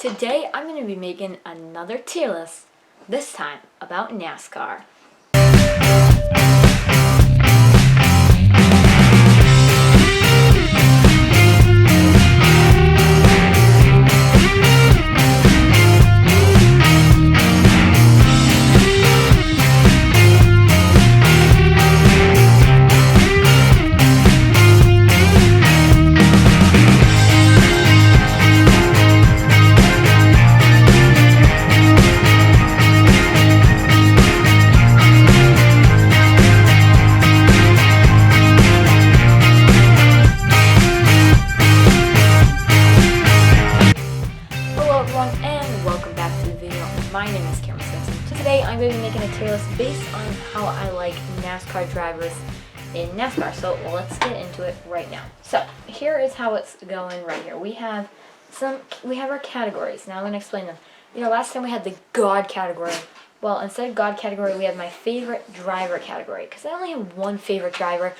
Today I'm going to be making another tier list, this time about NASCAR. And welcome back to the video. My name is Cameron Simpson. Today I'm going to be making a tier list based on how I like NASCAR drivers in NASCAR. So let's get into it right now. So here is how it's going right here. We have our categories. Now I'm going to explain them. Last time we had the God category. Well, instead of God category, we have my favorite driver category because I only have one favorite driver.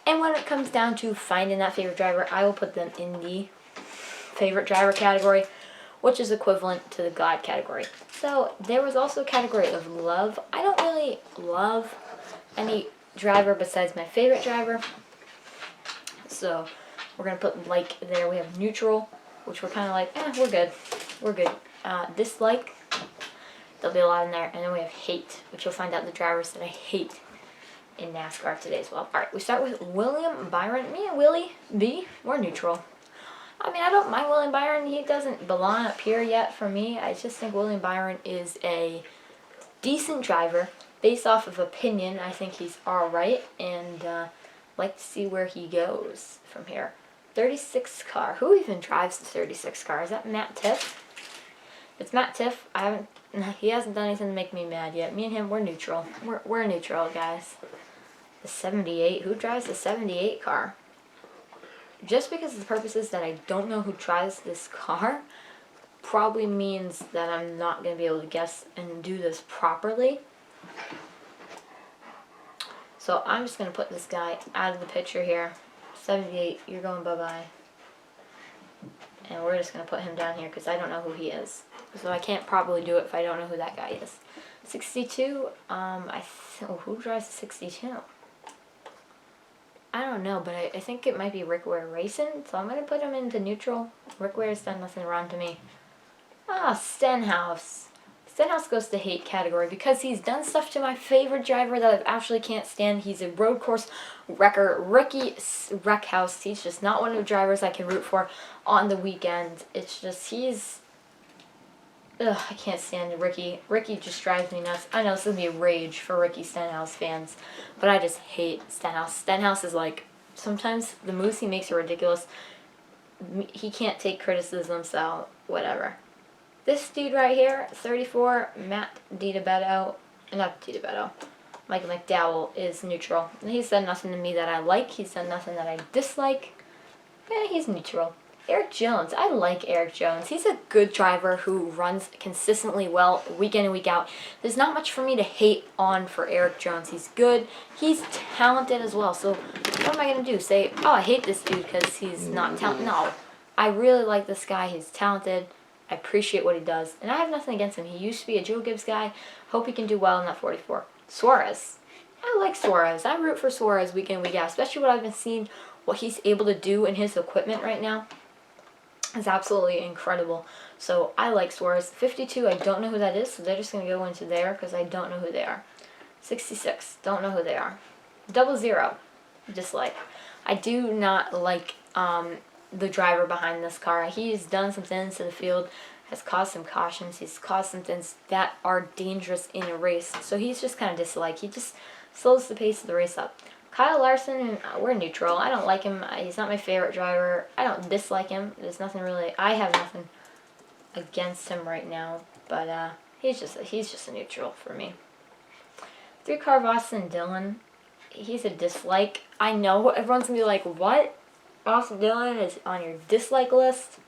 And when it comes down to finding that favorite driver, I will put them in the favorite driver category, which is equivalent to the God category. So there was also a category of love. I don't really love any driver besides my favorite driver. So we're going to put like there. We have neutral, which we're kind of like, we're good. We're good. Dislike, there'll be a lot in there. And then we have hate, which you'll find out the drivers that I hate in NASCAR today as well. Alright, we start with William Byron. Me and Willie B, we're neutral. I mean, I don't mind William Byron. He doesn't belong up here yet for me. I just think William Byron is a decent driver. Based off of opinion, I think he's alright. And like to see where he goes from here. 36 car. Who even drives the 36 car? Is that Matt Tiff? It's Matt Tiff. He hasn't done anything to make me mad yet. Me and him, we're neutral. We're neutral, guys. The 78. Who drives the 78 car? Just because of the purposes that I don't know who drives this car probably means that I'm not going to be able to guess and do this properly. So I'm just going to put this guy out of the picture here. 78, you're going bye-bye. And we're just going to put him down here because I don't know who he is. So I can't probably do it if I don't know who that guy is. 62, who drives the 62? I don't know, but I think it might be Rick Ware Racing, so I'm going to put him into neutral. Rick Ware's done nothing wrong to me. Stenhouse. Stenhouse goes to hate category because he's done stuff to my favorite driver that I actually can't stand. He's a road course wrecker, Ricky Wreckhouse. He's just not one of the drivers I can root for on the weekend. It's just, I can't stand Ricky. Ricky just drives me nuts. I know this is going to be a rage for Ricky Stenhouse fans, but I just hate Stenhouse. Stenhouse is like, sometimes the moves he makes are ridiculous. He can't take criticism, so whatever. This dude right here, 34, Matt DiBetto, not DiBetto, Michael McDowell is neutral. He's done nothing to me that I like. He's done nothing that I dislike. He's neutral. Eric Jones. I like Eric Jones. He's a good driver who runs consistently well week in and week out. There's not much for me to hate on for Eric Jones. He's good. He's talented as well. So what am I going to do? Say, oh, I hate this dude because he's not talented? No. I really like this guy. He's talented. I appreciate what he does. And I have nothing against him. He used to be a Joe Gibbs guy. Hope he can do well in that 44. Suarez. I like Suarez. I root for Suarez week in, week out. Especially what I've been seeing, what he's able to do in his equipment right now. Is absolutely incredible. So I like Suarez. 52, I don't know who that is, so they're just going to go into there because I don't know who they are. 66, don't know who they are. 00, dislike. I do not like the driver behind this car. He's done some things to the field, has caused some cautions, he's caused some things that are dangerous in a race. So he's just kind of dislike. He just slows the pace of the race up. Kyle Larson, we're neutral. I don't like him. He's not my favorite driver. I don't dislike him. There's nothing really. I have nothing against him right now, but he's just a neutral for me. 3-car Austin Dillon, he's a dislike. I know everyone's gonna be like, what? Austin Dillon is on your dislike list?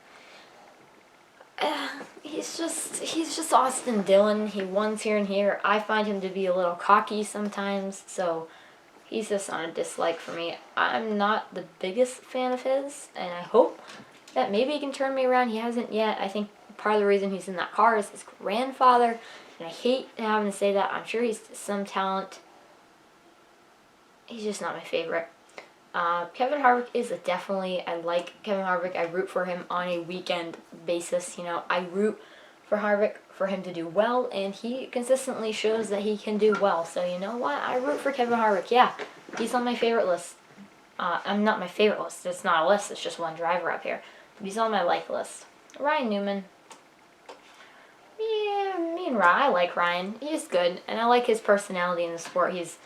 He's just Austin Dillon. He wins here and here. I find him to be a little cocky sometimes, so he's just on a dislike for me. I'm not the biggest fan of his, and I hope that maybe he can turn me around. He hasn't yet. I think part of the reason he's in that car is his grandfather, and I hate having to say that. I'm sure he's some talent. He's just not my favorite. Kevin Harvick is I like Kevin Harvick. I root for him on a weekend basis. You know, I root for Harvick for him to do well, and he consistently shows that he can do well. So you know what? I root for Kevin Harvick. Yeah, he's on my favorite list. I'm not my favorite list. It's not a list. It's just one driver up here. But he's on my like list. Ryan Newman. Yeah, me and Ryan. I like Ryan. He's good, and I like his personality in the sport. He's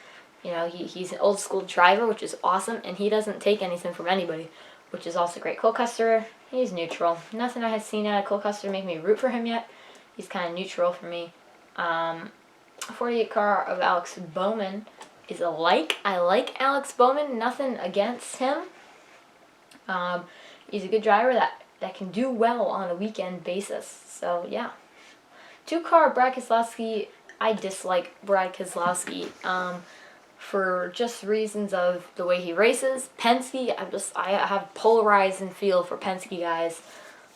an old school driver, which is awesome, and he doesn't take anything from anybody, which is also great. Cole Custer, he's neutral. Nothing I have seen out of Cole Custer make me root for him yet. He's kind of neutral for me. 48 car of Alex Bowman is a like. I like Alex Bowman. Nothing against him. He's a good driver that can do well on a weekend basis. So, yeah. 2 car Brad Keselowski, I dislike Brad Keselowski. For just reasons of the way he races. Penske, I have polarized and feel for Penske guys.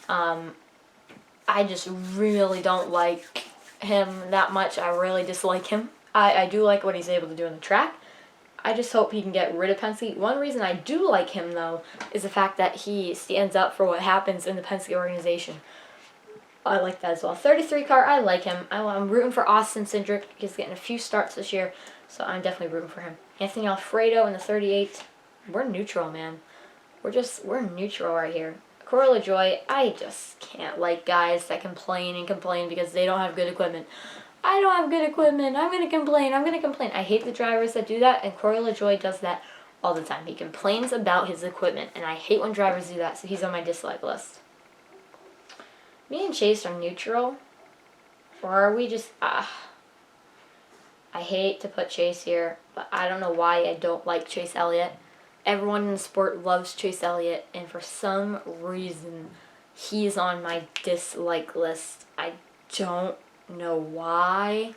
I just really don't like him that much. I really dislike him. I do like what he's able to do on the track. I just hope he can get rid of Penske. One reason I do like him, though, is the fact that he stands up for what happens in the Penske organization. I like that as well. 33 car, I like him. I'm rooting for Austin Cindric. He's getting a few starts this year, so I'm definitely rooting for him. Anthony Alfredo in the 38. We're neutral, man. We're neutral right here. Corey LaJoie, I just can't like guys that complain and complain because they don't have good equipment. I don't have good equipment. I'm going to complain. I hate the drivers that do that, and Corey LaJoie does that all the time. He complains about his equipment, and I hate when drivers do that, so he's on my dislike list. Me and Chase are neutral, or are we just, I hate to put Chase here, but I don't know why I don't like Chase Elliott. Everyone in the sport loves Chase Elliott, and for some reason, he's on my dislike list. I don't know why.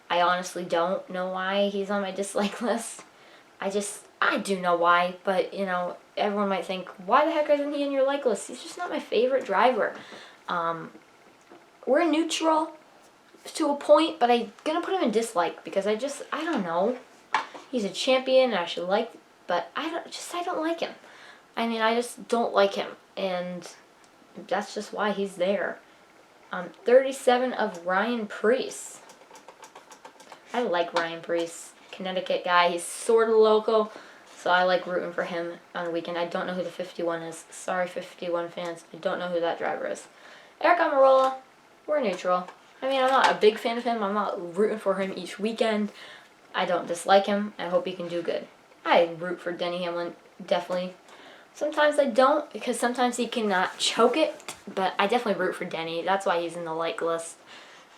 I honestly don't know why he's on my dislike list. I do know why, but, you know, everyone might think, why the heck isn't he in your like list? He's just not my favorite driver. We're neutral to a point, but I'm going to put him in dislike because I don't know. He's a champion and I should like, but I don't like him. I mean, I just don't like him, and that's just why he's there. 37 of Ryan Preece. I like Ryan Preece. Connecticut guy. He's sort of local, so I like rooting for him on the weekend. I don't know who the 51 is. Sorry, 51 fans. I don't know who that driver is. Eric Almirola, we're neutral. I mean, I'm not a big fan of him. I'm not rooting for him each weekend. I don't dislike him. I hope he can do good. I root for Denny Hamlin, definitely. Sometimes I don't, because sometimes he cannot choke it, but I definitely root for Denny. That's why he's in the like list.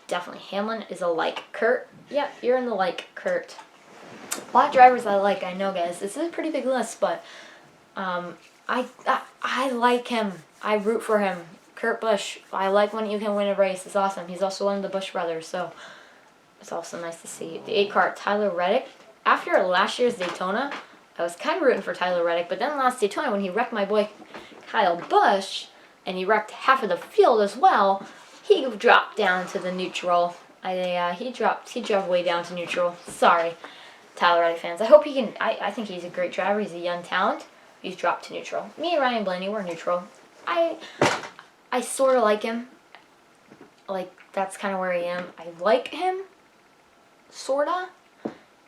Definitely. Hamlin is a like. Kurt, yep, you're in the like, Kurt. A lot of drivers I like, I know, guys. This is a pretty big list, but I like him. I root for him. Kurt Busch, I like when you can win a race. It's awesome. He's also one of the Busch brothers, so it's also nice to see. The 8 car, Tyler Reddick. After last year's Daytona, I was kind of rooting for Tyler Reddick, but then last Daytona, when he wrecked my boy Kyle Busch, and he wrecked half of the field as well, he dropped down to the neutral. He dropped way down to neutral. Sorry, Tyler Reddick fans. I hope he can. I think he's a great driver. He's a young talent. He's dropped to neutral. Me and Ryan Blaney, we're neutral. I sort of like him. Like, that's kind of where I am. I like him. Sorta.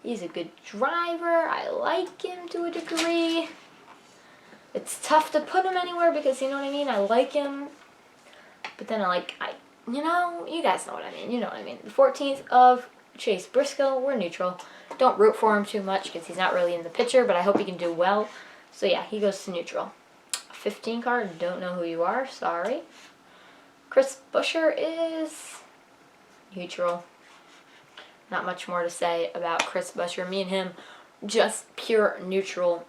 He's a good driver. I like him to a degree. It's tough to put him anywhere because, you know what I mean? I like him. But then you guys know what I mean. You know what I mean. The 14th of Chase Briscoe, we're neutral. Don't root for him too much because he's not really in the picture, but I hope he can do well. So yeah, he goes to neutral. 15 car, don't know who you are, sorry. Chris Buescher is neutral. Not much more to say about Chris Buescher. Me and him, just pure neutral.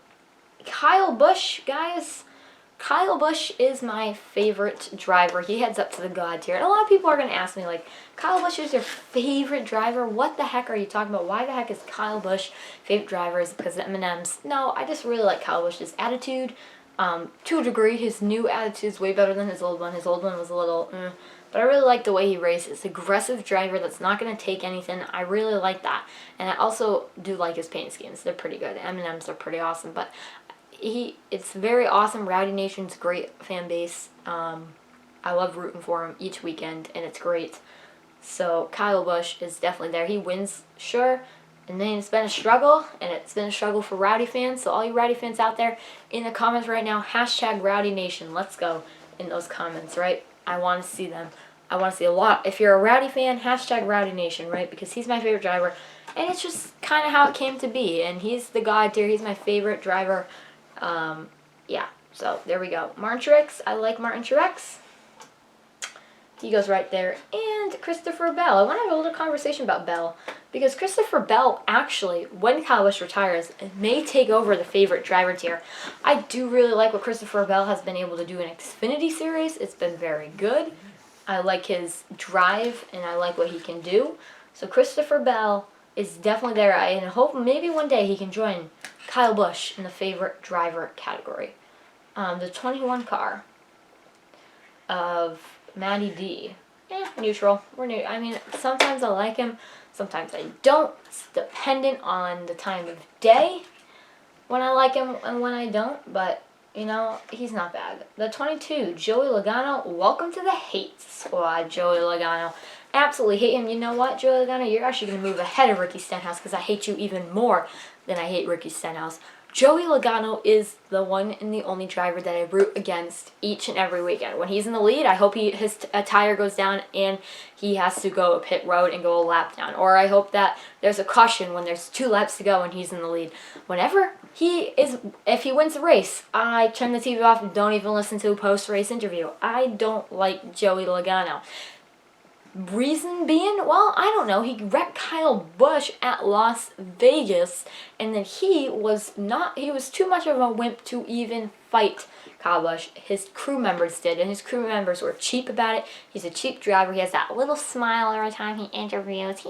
Kyle Busch, guys. Kyle Busch is my favorite driver. He heads up to the God tier. And a lot of people are going to ask me, like, Kyle Busch is your favorite driver? What the heck are you talking about? Why the heck is Kyle Busch favorite driver? Is it because of M&M's? No, I just really like Kyle Busch's attitude. To a degree, his new attitude is way better than his old one. His old one was a little, But I really like the way he races. Aggressive driver that's not going to take anything. I really like that. And I also do like his paint schemes. They're pretty good. M&M's are pretty awesome. But it's very awesome. Rowdy Nation's great fan base. I love rooting for him each weekend, and it's great. So Kyle Busch is definitely there. He wins, sure. And then it's been a struggle, and it's been a struggle for Rowdy fans. So all you Rowdy fans out there in the comments right now, hashtag Rowdy Nation. Let's go in those comments, right? I want to see them. I want to see a lot. If you're a Rowdy fan, hashtag Rowdy Nation, right? Because he's my favorite driver. And it's just kind of how it came to be. And he's the god tier. He's my favorite driver. Yeah, so there we go. Martin Truex. I like Martin Truex. He goes right there. And Christopher Bell. I want to have a little conversation about Bell. Because Christopher Bell, actually, when Kyle Busch retires, may take over the favorite driver tier. I do really like what Christopher Bell has been able to do in Xfinity Series. It's been very good. I like his drive, and I like what he can do. So Christopher Bell is definitely there. I hope maybe one day he can join Kyle Busch in the favorite driver category. The 21 car of Matty D. Neutral. We're new. I mean, sometimes I like him, sometimes I don't. It's dependent on the time of day when I like him and when I don't, but, you know, he's not bad. The 22, Joey Logano. Welcome to the hate squad, Joey Logano. Absolutely hate him. You know what, Joey Logano? You're actually going to move ahead of Ricky Stenhouse because I hate you even more than I hate Ricky Stenhouse. Joey Logano is the one and the only driver that I root against each and every weekend. When he's in the lead, I hope his tire goes down and he has to go pit road and go a lap down. Or I hope that there's a caution when there's 2 laps to go and he's in the lead. Whenever if he wins the race, I turn the TV off and don't even listen to a post-race interview. I don't like Joey Logano. Reason being, well, I don't know. He wrecked Kyle Busch at Las Vegas, and then he was too much of a wimp to even fight Kyle Busch. His crew members did, and his crew members were cheap about it. He's a cheap driver. He has that little smile every time he interviews.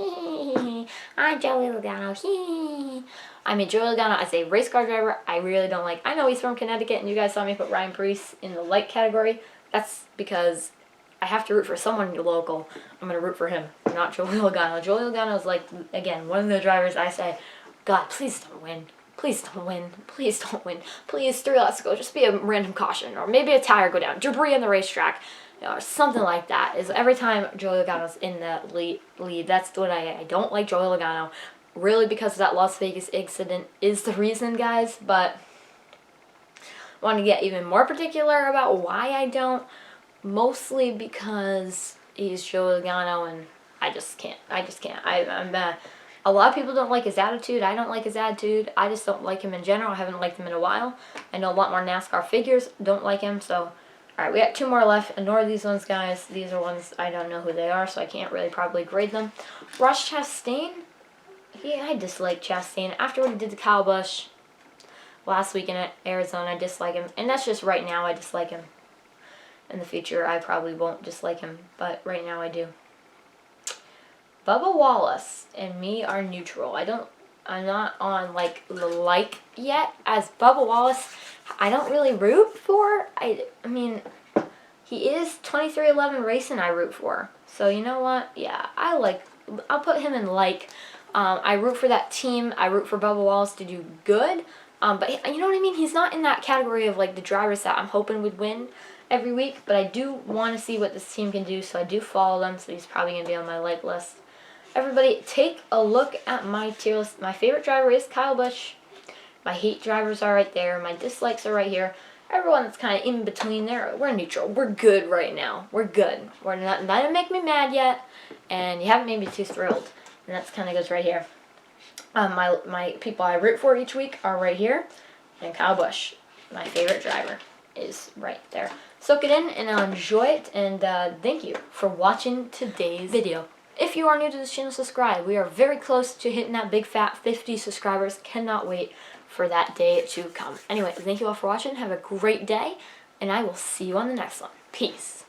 I'm Joey Logano. I mean, Joey Logano as a race car driver, I really don't like. I know he's from Connecticut, and you guys saw me put Ryan Preece in the light category. That's because I have to root for someone local. I'm going to root for him, not Joey Logano. Joey Logano is, like, again, one of the drivers I say, God, please don't win. Please don't win. Please don't win. Please, 3 laps to go. Just be a random caution. Or maybe a tire go down. Debris on the racetrack. You know, or something like that. Is every time Joey Logano's in the lead, that's what I don't like Joey Logano. Really, because of that Las Vegas incident is the reason, guys. But I want to get even more particular about why I don't. Mostly because he's Joey Logano, and I just can't. A lot of people don't like his attitude. I don't like his attitude. I just don't like him in general. I haven't liked him in a while. I know a lot more NASCAR figures don't like him. So, alright, we got 2 more left. Ignore these ones, guys. These are ones I don't know who they are, so I can't really probably grade them. Ross Chastain. I dislike Chastain. After what he did to Kyle Busch last week in Arizona, I dislike him. And that's just right now I dislike him. In the future, I probably won't dislike him, but right now I do. Bubba Wallace and me are neutral. I'm not on, like, the like yet. As Bubba Wallace, I don't really root for. I mean, he is 2311 Racing I root for. So, you know what? Yeah, I'll put him in like. I root for that team. I root for Bubba Wallace to do good. But you know what I mean? He's not in that category of, like, the drivers that I'm hoping would win every week, but I do want to see what this team can do, so I do follow them, so he's probably going to be on my like list. Everybody, take a look at my tier list. My favorite driver is Kyle Busch. My hate drivers are right there. My dislikes are right here. Everyone that's kind of in between there, we're neutral. We're good right now. We're good. We're not gonna make me mad yet, and you haven't made me too thrilled. And that's kind of goes right here. My people I root for each week are right here, and Kyle Busch, my favorite driver, is right there. Soak it in and enjoy it, and thank you for watching today's video. If you are new to this channel, subscribe. We are very close to hitting that big fat 50 subscribers. Cannot wait for that day to come. Anyway, thank you all for watching. Have a great day, and I will see you on the next one. Peace.